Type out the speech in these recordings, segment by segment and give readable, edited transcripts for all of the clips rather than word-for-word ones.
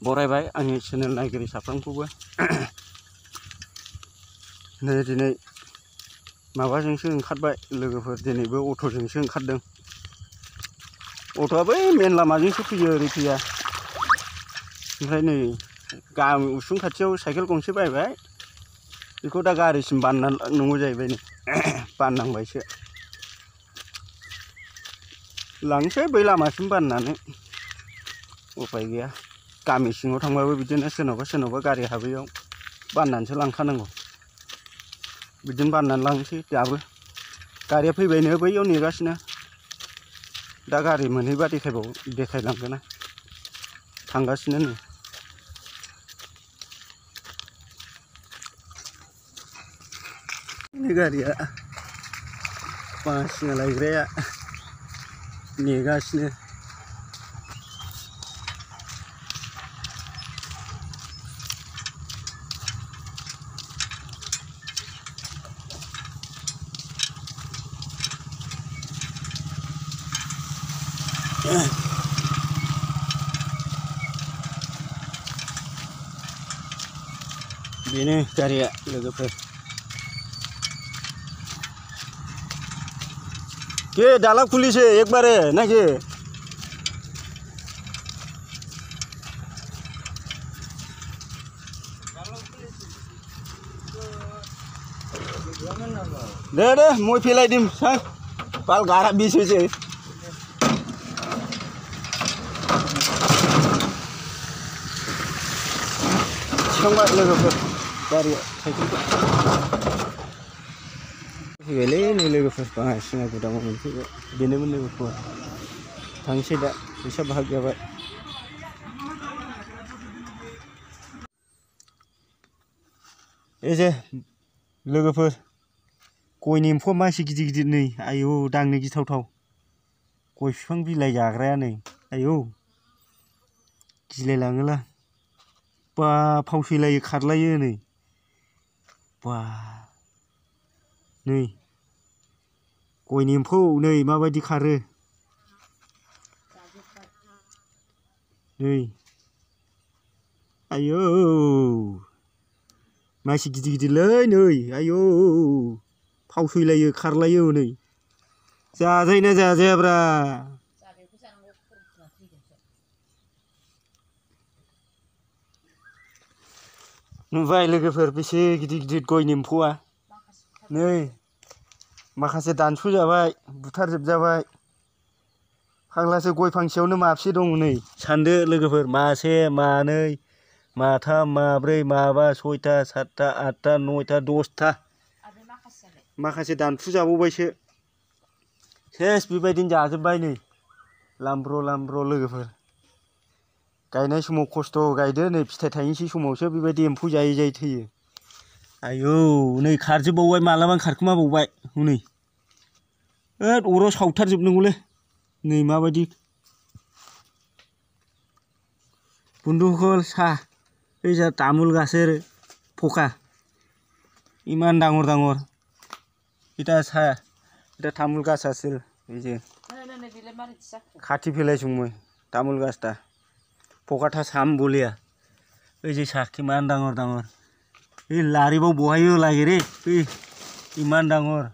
बरायबाय आंनि चेनेल नायगिरि साफ्रोमखौबो नै दिनै माबाजोंसो ओंखारबाय लोगोफोर दिनैबो अट'जोंसो ओंखारदों अट'आ बै मेन लामाजोंसो फैयो ओरै फैया ओमफ्राय नै गामि उसुं खाथियाव साइकेल गंसे बायबाय बेखौ दा गारिसिम बानना लांनांगौ जाहैबाय नै बाननांबायसो लांसै बै लामासिम बाननानै उफाय गैया गामि सिङाव थांबाबो बिदिनो सोरनावबा गारि हाबैयाव बाननानैसो लांखानांगौ बिदिनो बाननानै लांसै दाबो गारिया फैबायनो बैयाव नेगासिनो दा गारि मोनहैबा देखायलांगोन थांगासिनो नै गारिया बासिना लायग्राया नेगासिनो बेनो गारिया लोगोफोर के दाला खुलिसे एकबारे नाकि दे मैं फैलाई दिम हाँ बाल गारा बीच से थिखांबाय लोगोफोर गारिया साइकेलखौ फैबायलै नै लोगोफोर बासिना गुदामाव मोनफैबाय बेनोमोन लोगोफोर थांसै दा फैसा बाहाग जाबाय जे लोगोफोर गयनि एम्फौआ मासे गिदिर गिदिर नै आयौ दांनो गिथावथाव गय बिफां बिलाइ जाग्राया नै आयौ गिलायलाङोलां बा फावसैलायो खारलायो नै बा नै गयनि एम्फौ नै माबायदि खारो नै आयौ मासे गिदिर गिदिरलै नै आयौ फावसैलायो खारलायो नै जाजायोना जाजायाब्रा नुबाय लोगोफोर बेसे गिदिर गिदिर गयनि एम्फौआ नै माखासे दानस'जाबाय बुथारजोबजाबाय फाग्लासो गय फांसेयावनो माबसे दं नै सानदो लोगोफोर मासे मानै माथाम माब्रै माबा सयथा सातथा आठथा नयथा दसथा माखासे दानफुजाबावबायसो सेस बेबायदिनो जाजोब्बाय नै लामब्र' लोगोफोर गायनाय समाव खस्थ' गायदो नै फिथाइ थायनोसै समावसो बेबायदि एम्फौ जायै जायै थैयो आयौ नै खारजोबबावबाय मालाबानो खारखोमाबावबाय हनै होद अराव सावथारजोबनांगौलै नै माबायदि बन्दुकल सा ओइजा तामुल गाছেर फका इमान डाঙर डाঙर इटा सा इटा तामुल गाছ আছিল এই যে কাটি পেলাইছো মই তামোল গাছটা পকাটা চাম বলিয়া এই যে চাহ কিমান ডাঙৰ ডাঙৰ এই লাৰিবাও বহাইও লাগে ৰে ইমান ডাঙৰ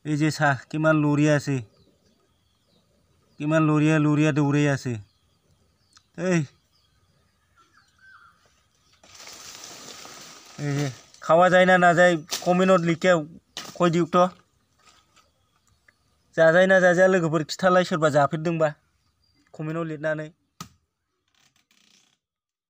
এই যে চাহ কিমান লৰিয়া আছে কিমান লৰিয়া দৌৰাই আছে এই যে খাওয়া যায় না যায় কমেन्टआव लिखे কই দিউক তো जाजायोना जाजाया लोगोफोर खिथालाय सोरबा जाफेरदोंबा कमेन्टआव लिरनानै